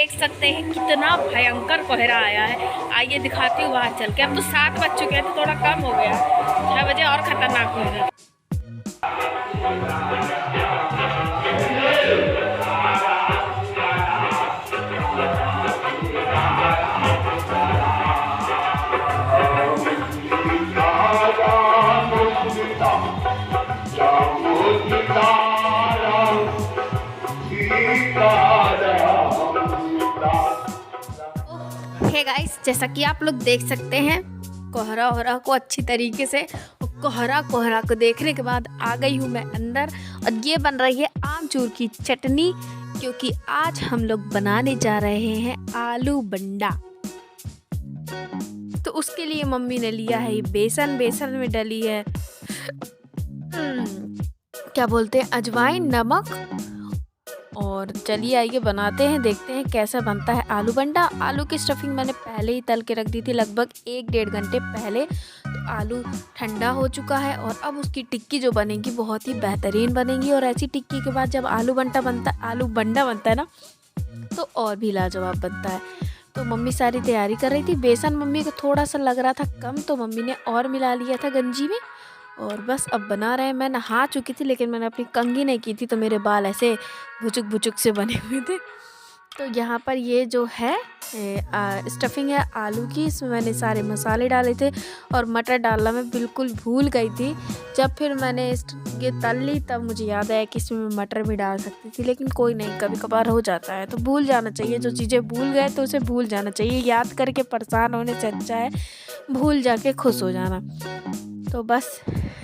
देख सकते हैं कितना भयंकर कोहरा आया है। आइए दिखाती हूँ बाहर चल के। अब तो 7 बज चुके हैं तो थोड़ा कम हो गया, 6 बजे और खतरनाक हो गया। हे गाइस, जैसा कि आप लोग देख सकते हैं कोहरा को अच्छी तरीके से, कोहरा को देखने के बाद आ गई हूँ मैं अंदर। और ये बन रही है आमचूर की चटनी, क्योंकि आज हम लोग बनाने जा रहे हैं आलू बंडा। तो उसके लिए मम्मी ने लिया है ये बेसन में डली है क्या बोलते हैं, अजवाइन, नमक। और चलिए आइए बनाते हैं, देखते हैं कैसा बनता है आलू बंडा। आलू की स्टफिंग मैंने पहले ही तल के रख दी थी, लगभग 1-1.5 घंटे पहले। तो आलू ठंडा हो चुका है और अब उसकी टिक्की जो बनेगी बहुत ही बेहतरीन बनेगी। और ऐसी टिक्की के बाद जब आलू बंडा बनता है ना, तो और भी लाजवाब बनता है। तो मम्मी सारी तैयारी कर रही थी। बेसन मम्मी को थोड़ा सा लग रहा था कम, तो मम्मी ने और मिला लिया था गंजी में। और बस अब बना रहे हैं। मैं नहा चुकी थी, लेकिन मैंने अपनी कंघी नहीं की थी, तो मेरे बाल ऐसे भुचुक से बने हुए थे। तो यहाँ पर ये जो है स्टफिंग है आलू की, इसमें मैंने सारे मसाले डाले थे। और मटर डालना मैं बिल्कुल भूल गई थी। जब फिर मैंने ये तल ली तब मुझे याद आया कि इसमें मैं मटर भी डाल सकती थी, लेकिन कोई नहीं, कभी कभार हो जाता है। तो भूल जाना चाहिए, जो चीज़ें भूल गए तो उसे भूल जाना चाहिए। याद करके परेशान होने से अच्छा है भूल जाके खुश हो जाना। तो बस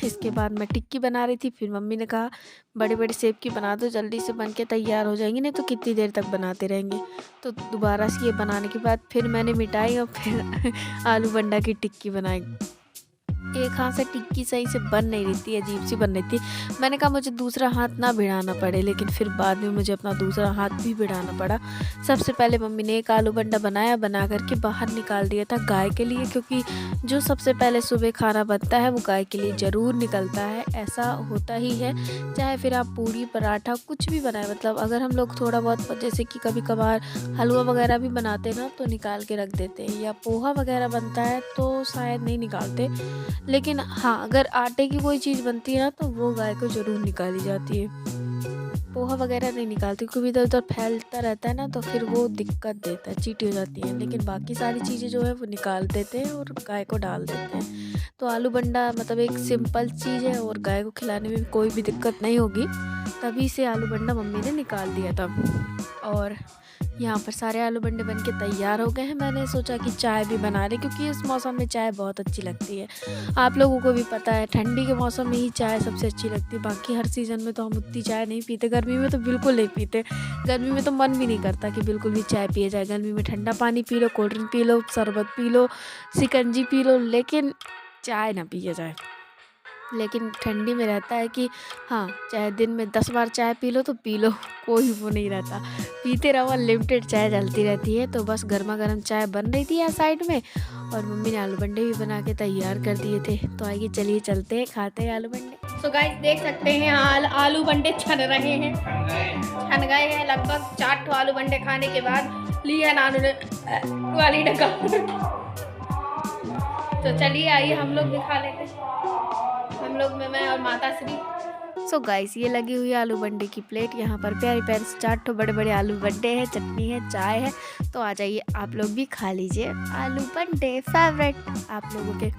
इसके बाद मैं टिक्की बना रही थी। फिर मम्मी ने कहा बड़े बड़े शेप की बना दो, जल्दी से बन के तैयार हो जाएंगी, नहीं तो कितनी देर तक बनाते रहेंगे। तो दोबारा से ये बनाने के बाद फिर मैंने मिटाई और फिर आलू बंडा की टिक्की बनाई। एक हाथ से टिक्की सही से बन नहीं रही थी, अजीब सी बन रही थी। मैंने कहा मुझे दूसरा हाथ ना भिड़ाना पड़े, लेकिन फिर बाद में मुझे अपना दूसरा हाथ भी भिड़ाना पड़ा। सबसे पहले मम्मी ने एक आलू बंडा बना करके बाहर निकाल दिया था गाय के लिए, क्योंकि जो सबसे पहले सुबह खाना बनता है वो गाय के लिए ज़रूर निकलता है। ऐसा होता ही है, चाहे फिर आप पूरी पराठा कुछ भी बनाए। मतलब अगर हम लोग थोड़ा बहुत, जैसे कि कभी कभार हलवा वगैरह भी बनाते ना, तो निकाल के रख देते हैं, या पोहा वगैरह बनता है तो शायद नहीं निकालते। लेकिन हाँ, अगर आटे की कोई चीज़ बनती है ना, तो वो गाय को ज़रूर निकाली जाती है। पोहा वगैरह नहीं निकालती, क्योंकि इधर उधर फैलता रहता है ना, तो फिर वो दिक्कत देता है, चीटी हो जाती है। लेकिन बाकी सारी चीज़ें जो है वो निकाल देते हैं और गाय को डाल देते हैं। तो आलू बंडा मतलब एक सिंपल चीज़ है और गाय को खिलाने में कोई भी दिक्कत नहीं होगी, तभी से आलू बंडा मम्मी ने निकाल दिया था। और यहाँ पर सारे आलू बंडे बन के तैयार हो गए हैं। मैंने सोचा कि चाय भी बना रही, क्योंकि इस मौसम में चाय बहुत अच्छी लगती है। आप लोगों को भी पता है ठंडी के मौसम में ही चाय सबसे अच्छी लगती है। बाकी हर सीज़न में तो हम उतनी चाय नहीं पीते, गर्मी में तो बिल्कुल नहीं पीते। गर्मी में तो मन भी नहीं करता कि बिल्कुल भी चाय पिए जाए। गर्मी में ठंडा पानी P low, cold drink P low, शरबत पी लो, शिकंजी पी लो, लेकिन चाय ना पिए जाए। लेकिन ठंडी में रहता है कि हाँ, चाहे दिन में 10 बार चाय पी लो तो पी लो, कोई वो नहीं रहता, पीते रहो, लिमिटेड चाय चलती रहती है। तो बस गर्मा गर्म चाय बन रही थी यहाँ साइड में, और मम्मी ने आलू बंडे भी बना के तैयार कर दिए थे। तो आइए चलिए चलते हैं, खाते हैं आलू बंडे। तो गाइस देख सकते हैं आलू बंडे छन रहे हैं, छन गए हैं। लगभग 4 ठो आलू बंडे खाने के बाद लिया नानू ने वाली डका। तो चलिए आइए हम लोग भी खा लेते हैं, हम लोग में मैं और माता श्री। सो गाइस, ये लगी हुई आलू बंडे की प्लेट। यहाँ पर प्यारी प्यारी 4 ठो बड़े बड़े आलू बंडे हैं, चटनी है, चाय है। तो आ जाइए आप लोग भी खा लीजिए आलू बंडे, फेवरेट आप लोगों के।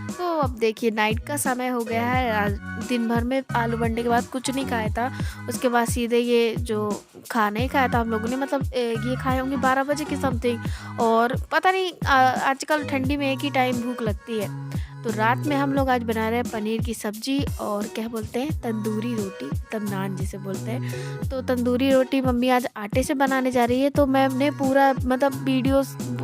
तो अब देखिए नाइट का समय हो गया है। दिन भर में आलू बंडे के बाद कुछ नहीं खाया था, उसके बाद सीधे ये जो खाना ही खाया था हम लोगों ने। मतलब ये खाए होंगे 12 बजे के समथिंग। और पता नहीं आजकल ठंडी में एक ही टाइम भूख लगती है। तो रात में हम लोग आज बना रहे हैं पनीर की सब्जी और क्या बोलते हैं, तंदूरी रोटी, तब नान जिसे बोलते हैं। तो तंदूरी रोटी मम्मी आज आटे से बनाने जा रही है। तो मैंने पूरा मतलब वीडियो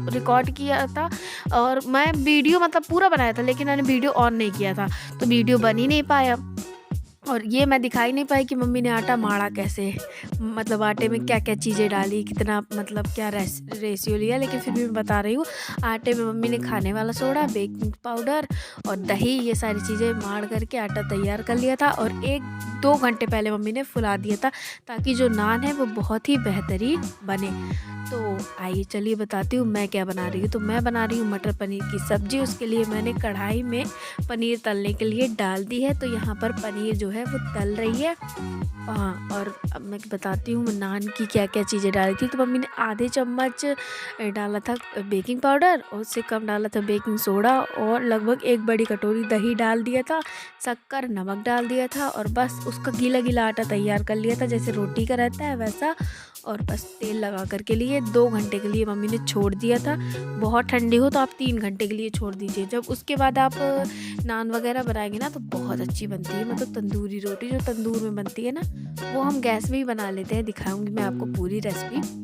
रिकॉर्ड किया था, और मैं वीडियो मतलब पूरा बनाया था, लेकिन मैंने वीडियो ऑन नहीं किया था, तो वीडियो बन ही नहीं पाया। और ये मैं दिखाई नहीं पाई कि मम्मी ने आटा माड़ा कैसे, मतलब आटे में क्या क्या चीज़ें डाली, कितना मतलब क्या रेशियो लिया। लेकिन फिर भी मैं बता रही हूँ, आटे में मम्मी ने खाने वाला सोडा, बेकिंग पाउडर और दही, ये सारी चीज़ें माड़ करके आटा तैयार कर लिया था। और एक 2 घंटे पहले मम्मी ने फुला दिया था, ताकि जो नान है वो बहुत ही बेहतरीन बने। तो आइए चलिए बताती हूँ मैं क्या बना रही हूँ। तो मैं बना रही हूँ मटर पनीर की सब्ज़ी। उसके लिए मैंने कढ़ाई में पनीर तलने के लिए डाल दी है। तो यहाँ पर पनीर जो है वो तल रही है। हाँ, और अब मैं बताती हूँ नान की क्या क्या चीज़ें डाली थी। तो मम्मी ने आधे चम्मच डाला था बेकिंग पाउडर, और उससे कम डाला था बेकिंग सोडा, और लगभग 1 बड़ी कटोरी दही डाल दिया था, शक्कर, नमक डाल दिया था, और बस उसका गीला गीला आटा तैयार कर लिया था जैसे रोटी का रहता है वैसा। और बस तेल लगा कर के लिए 2 घंटे के लिए मम्मी ने छोड़ दिया था। बहुत ठंडी हो तो आप 3 घंटे के लिए छोड़ दीजिए। जब उसके बाद आप नान वगैरह बनाएंगे ना तो बहुत अच्छी बनती है। मतलब तंदूरी रोटी जो तंदूर में बनती है ना, वो हम गैस में ही बना लेते हैं। दिखाऊंगी मैं आपको पूरी रेसिपी।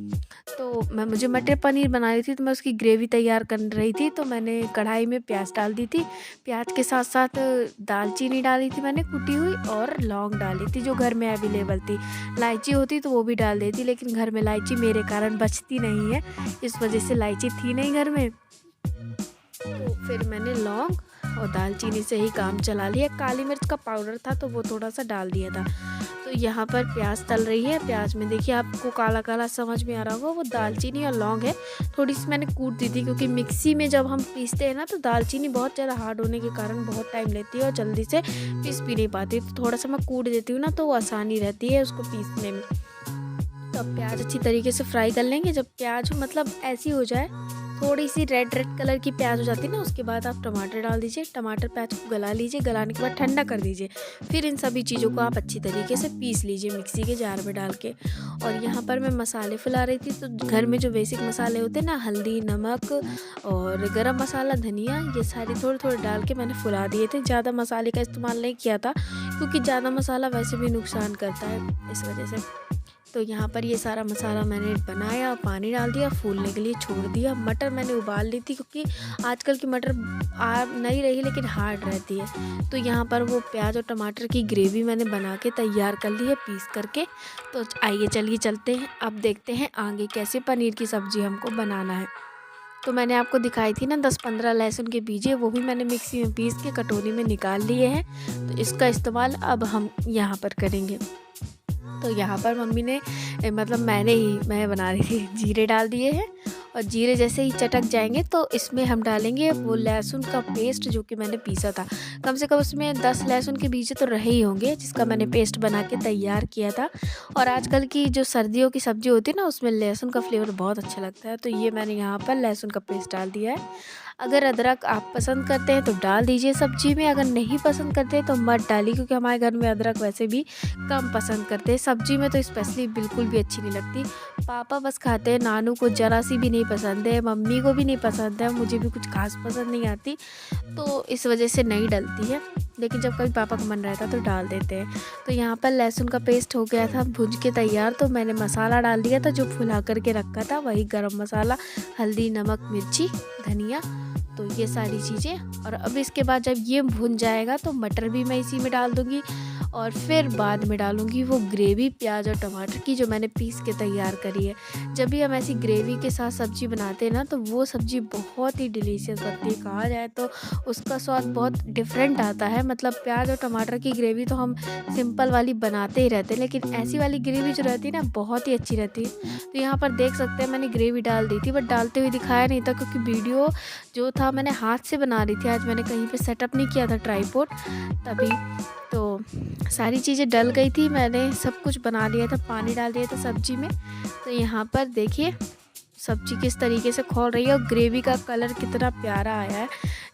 तो मुझे मटर पनीर बना रही थी, तो मैं उसकी ग्रेवी तैयार कर रही थी। तो मैंने कढ़ाई में प्याज डाल दी थी। प्याज के साथ साथ दालचीनी डाली थी मैंने कुटी हुई, और लौंग डाली थी जो घर में अवेलेबल थी। इलायची होती तो वो भी डाल देती, लेकिन घर में इलायची मेरे कारण बचती नहीं है, इस वजह से इलायची थी नहीं घर में। तो फिर मैंने लौंग और दालचीनी से ही काम चला लिया। काली मिर्च का पाउडर था तो वो थोड़ा सा डाल दिया था। तो यहाँ पर प्याज तल रही है। प्याज में देखिए आपको काला काला समझ में आ रहा होगा, वो दालचीनी और लौंग है। थोड़ी सी मैंने कूट दी थी, क्योंकि मिक्सी में जब हम पीसते हैं ना तो दालचीनी बहुत ज़्यादा हार्ड होने के कारण बहुत टाइम लेती है और जल्दी से पीस भी नहीं पाती। तो थोड़ा सा मैं कूट देती हूँ ना, तो वो आसानी रहती है उसको पीसने में। तो अब प्याज अच्छी तरीके से फ्राई कर लेंगे। जब प्याज मतलब ऐसी हो जाए, थोड़ी सी रेड रेड कलर की प्याज हो जाती है ना, उसके बाद आप टमाटर डाल दीजिए। टमाटर प्याज को गला लीजिए, गलाने के बाद ठंडा कर दीजिए। फिर इन सभी चीज़ों को आप अच्छी तरीके से पीस लीजिए मिक्सी के जार में डाल के। और यहाँ पर मैं मसाले फुला रही थी। तो घर में जो बेसिक मसाले होते हैं ना, हल्दी, नमक और गरम मसाला, धनिया, ये सारे थोड़े थोड़े डाल के मैंने फुला दिए थे। ज़्यादा मसाले का इस्तेमाल नहीं किया था, क्योंकि ज़्यादा मसाला वैसे भी नुकसान करता है, इस वजह से। तो यहाँ पर ये सारा मसाला मैंने बनाया, पानी डाल दिया, फूलने के लिए छोड़ दिया। मटर मैंने उबाल ली थी, क्योंकि आजकल की मटर आ नहीं रही लेकिन हार्ड रहती है। तो यहाँ पर वो प्याज और टमाटर की ग्रेवी मैंने बना के तैयार कर ली है पीस करके। तो आइए चलिए चलते हैं, अब देखते हैं आगे कैसे पनीर की सब्ज़ी हमको बनाना है। तो मैंने आपको दिखाई थी ना 10-15 लहसुन के बीजे, वो भी मैंने मिक्सी में पीस के कटोरी में निकाल लिए हैं। तो इसका इस्तेमाल अब हम यहाँ पर करेंगे। तो यहाँ पर मम्मी ने मतलब मैं बना रही थी, जीरे डाल दिए हैं। और जीरे जैसे ही चटक जाएंगे तो इसमें हम डालेंगे वो लहसुन का पेस्ट जो कि मैंने पीसा था। कम से कम उसमें 10 लहसुन के बीजे तो रहे ही होंगे, जिसका मैंने पेस्ट बना के तैयार किया था। और आजकल की जो सर्दियों की सब्ज़ी होती है ना, उसमें लहसुन का फ्लेवर बहुत अच्छा लगता है। तो ये मैंने यहाँ पर लहसुन का पेस्ट डाल दिया है। अगर अदरक आप पसंद करते हैं तो डाल दीजिए सब्जी में, अगर नहीं पसंद करते तो मत डालिए, क्योंकि हमारे घर में अदरक वैसे भी कम पसंद करते हैं। सब्जी में तो स्पेशली बिल्कुल भी अच्छी नहीं लगती। पापा बस खाते हैं, नानू को ज़रा सी भी नहीं पसंद है, मम्मी को भी नहीं पसंद है, मुझे भी कुछ खास पसंद नहीं आती, तो इस वजह से नहीं डलती है। लेकिन जब कभी पापा का मन रहता है तो डाल देते हैं। तो यहाँ पर लहसुन का पेस्ट हो गया था भून के तैयार। तो मैंने मसाला डाल दिया था जो फुला करके रखा था, वही गरम मसाला, हल्दी, नमक, मिर्ची, धनिया, तो ये सारी चीज़ें। और अब इसके बाद जब ये भुन जाएगा तो मटर भी मैं इसी में डाल दूँगी, और फिर बाद में डालूँगी वो ग्रेवी प्याज और टमाटर की जो मैंने पीस के तैयार करी है। जब भी हम ऐसी ग्रेवी के साथ सब्ज़ी बनाते हैं ना, तो वो सब्ज़ी बहुत ही डिलीशियस बनती है। कहा जाए तो उसका स्वाद बहुत डिफरेंट आता है। मतलब प्याज और टमाटर की ग्रेवी तो हम सिंपल वाली बनाते ही रहते हैं, लेकिन ऐसी वाली ग्रेवी जो रहती है ना, बहुत ही अच्छी रहती है। तो यहाँ पर देख सकते हैं मैंने ग्रेवी डाल दी थी, बट डालते हुए दिखाया नहीं था, क्योंकि वीडियो जो था मैंने हाथ से बना रही थी। आज मैंने कहीं पे सेटअप नहीं किया था ट्राइपॉड, तभी तो सारी चीज़ें डल गई थी। मैंने सब कुछ बना लिया था, पानी डाल दिया था सब्जी में। तो यहाँ पर देखिए सब्जी किस तरीके से खौल रही है, और ग्रेवी का कलर कितना प्यारा आया है।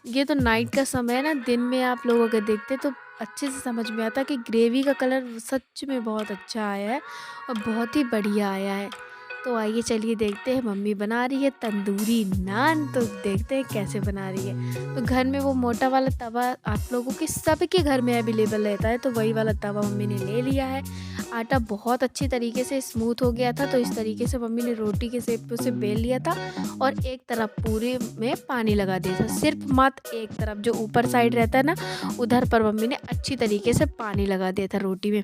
ये तो नाइट का समय है ना, दिन में आप लोग अगर देखते तो अच्छे से समझ में आता कि ग्रेवी का कलर सच में बहुत अच्छा आया है और बहुत ही बढ़िया आया है। तो आइए चलिए देखते हैं, मम्मी बना रही है तंदूरी नान, तो देखते हैं कैसे बना रही है। तो घर में वो मोटा वाला तवा आप लोगों के सबके घर में अवेलेबल रहता है, तो वही वाला तवा मम्मी ने ले लिया है। आटा बहुत अच्छी तरीके से स्मूथ हो गया था, तो इस तरीके से मम्मी ने रोटी के शेप पे उसे बेल लिया था, और एक तरफ पूरे में पानी लगा दिया था। सिर्फ मात्र एक तरफ जो ऊपर साइड रहता है ना, उधर पर मम्मी ने अच्छी तरीके से पानी लगा दिया था रोटी में।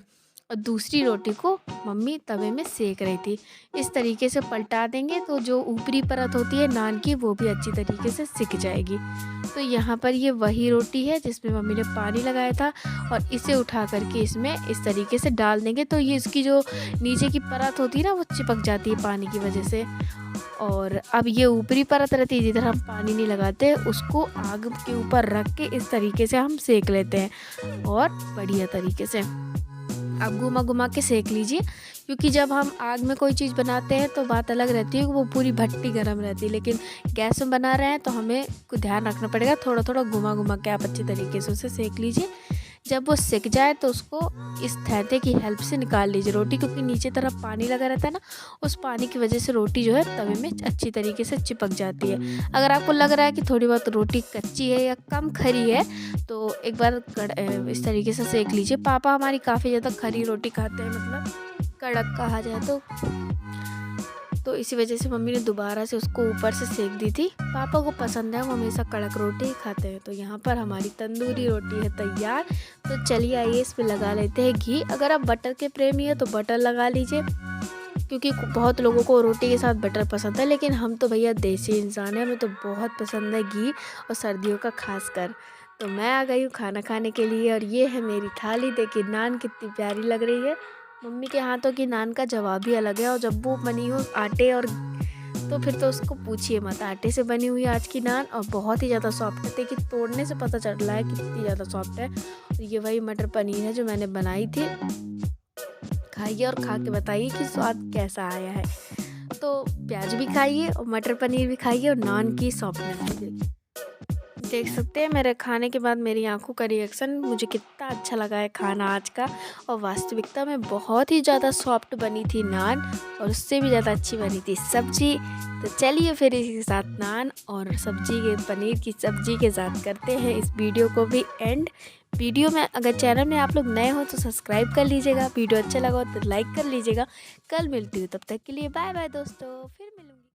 और दूसरी रोटी को मम्मी तवे में सेक रही थी। इस तरीके से पलटा देंगे तो जो ऊपरी परत होती है नान की वो भी अच्छी तरीके से सिक जाएगी। तो यहाँ पर ये वही रोटी है जिसमें मम्मी ने पानी लगाया था और इसे उठा करके इसमें इस तरीके से डाल देंगे तो ये इसकी जो नीचे की परत होती है ना वो चिपक जाती है पानी की वजह से। और अब ये ऊपरी परत रहती है जिधर हम पानी नहीं लगाते, उसको आग के ऊपर रख के इस तरीके से हम सेक लेते हैं और बढ़िया तरीके से आप घुमा घुमा के सेक लीजिए। क्योंकि जब हम आग में कोई चीज़ बनाते हैं तो बात अलग रहती है कि वो पूरी भट्टी गर्म रहती है, लेकिन गैस में बना रहे हैं तो हमें कुछ ध्यान रखना पड़ेगा। थोड़ा थोड़ा घुमा घुमा के आप अच्छी तरीके से उसे सेक लीजिए। जब वो सिक जाए तो उसको इस थैते की हेल्प से निकाल लीजिए रोटी, क्योंकि नीचे तरफ पानी लगा रहता है ना, उस पानी की वजह से रोटी जो है तवे में अच्छी तरीके से चिपक जाती है। अगर आपको लग रहा है कि थोड़ी बहुत रोटी कच्ची है या कम खरी है तो एक बार इस तरीके से सेक लीजिए। पापा हमारी काफ़ी ज़्यादा खरी रोटी खाते हैं, मतलब कड़क कहा जाए तो इसी वजह से मम्मी ने दोबारा से उसको ऊपर से सेक दी थी। पापा को पसंद है, वो हमेशा कड़क रोटी ही खाते हैं। तो यहाँ पर हमारी तंदूरी रोटी है तैयार। तो चलिए आइए इस पे लगा लेते हैं घी। अगर आप बटर के प्रेमी है तो बटर लगा लीजिए, क्योंकि बहुत लोगों को रोटी के साथ बटर पसंद है, लेकिन हम तो भैया देसी इंसान हैं, हमें तो बहुत पसंद है घी, और सर्दियों का खासकर। तो मैं आ गई हूँ खाना खाने के लिए और ये है मेरी थाली। देखिए नान कितनी प्यारी लग रही है। मम्मी के हाथों की नान का जवाब ही अलग है, और जब वो बनी हो आटे और तो फिर तो उसको पूछिए मत। आटे से बनी हुई आज की नान और बहुत ही ज़्यादा सॉफ्ट है। देखिए तोड़ने से पता चल रहा है कितनी ज़्यादा सॉफ्ट है। और ये वही मटर पनीर है जो मैंने बनाई थी। खाइए और खा के बताइए कि स्वाद कैसा आया है। तो प्याज भी खाइए और मटर पनीर भी खाइए और नान की सॉफ्टनेस भी देख सकते हैं मेरे खाने के बाद मेरी आंखों का रिएक्शन, मुझे कितना अच्छा लगा है खाना आज का। और वास्तविकता में बहुत ही ज़्यादा सॉफ्ट बनी थी नान, और उससे भी ज़्यादा अच्छी बनी थी सब्जी। तो चलिए फिर इसी के साथ नान और सब्जी के पनीर की सब्जी के साथ करते हैं इस वीडियो को भी एंड। वीडियो में अगर चैनल में आप लोग नए हो तो सब्सक्राइब कर लीजिएगा, वीडियो अच्छा लगा हो तो लाइक कर लीजिएगा। कल मिलती हूँ, तब तक के लिए बाय बाय दोस्तों, फिर मिलूँगी।